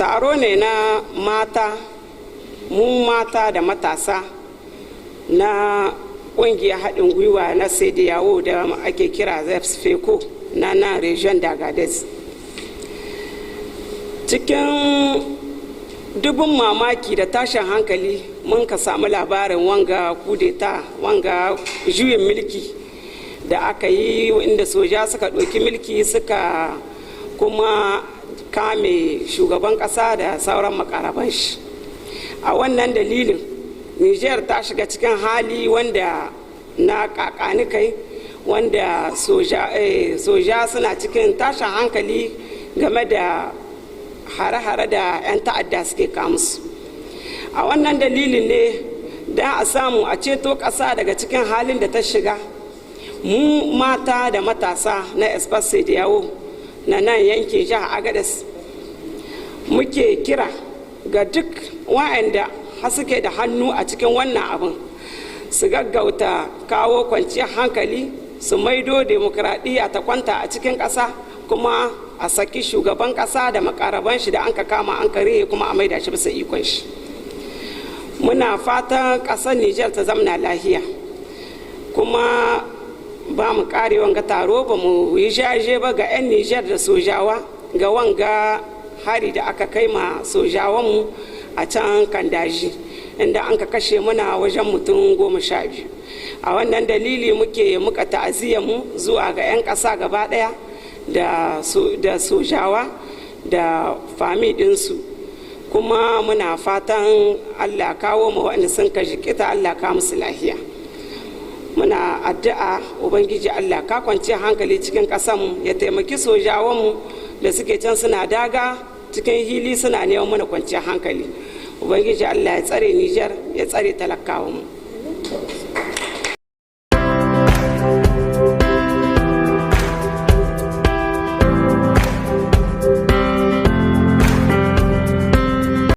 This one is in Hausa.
taro ne na mata, mu mata da matasa na ƙungiyar haɗin gwiwa na CEDEAO da ake kira ZEPSFECO na nan region d'Agadez. Cikin dubin mamaki da tashin hankali mun ka samu labarin wanga kudeta, wanga juyin mulki da aka yi inda soja suka ɗauki mulki suka kuma kame shugaban ƙasa da sauran makaraban shi. A wannan dalilin Niger ta shiga cikin hali wanda na kakanikai, wanda soja suna cikin tashin hankali game da hare-hare da 'yan ta'adda suke kamusu. A wannan dalilin ne da a samu a ceto ƙasa daga cikin halin da ta shiga, mu mata da matasa na Espace CEDEAO na nan yankin jihar Agadez muke kira ga duk wa'anda suke da hannu a cikin wannan abin su gaggauta kawo kwanciyar hankali, su maido demokradiyya ta kwanta a cikin ƙasa, kuma a saki shugaban ƙasa da makaraban shi da an ka kama an kare kuma a maida shi bisa ikon shi. Muna fatan ƙasar Niger ta zamna lahiya, kuma ba mu kare wanga taro ba mu yi jaje ba ga 'yan Niger da sojawa ga wanga hari da aka kai ma sojawanmu a can Kandaji, inda an ka kashe muna wajen mutum 12. A wannan dalili muka ta'aziyar mu zuwa ga 'yan ƙasa gaba ɗaya da sojawa da fami ɗinsu, kuma muna fatan Allah kawo mu wa'anda sun ka jikita, Allah ka musu lahiya. Muna addu'a Ubangiji Allah ka kwanciyar hankali cikin ƙasanmu, ya taimaki sojawanmu da suke can suna daga cikin hili suna neman mana kwanciyar hankali. Ubangiji Allah ya tsare Niger, ya tsare talakawanmu.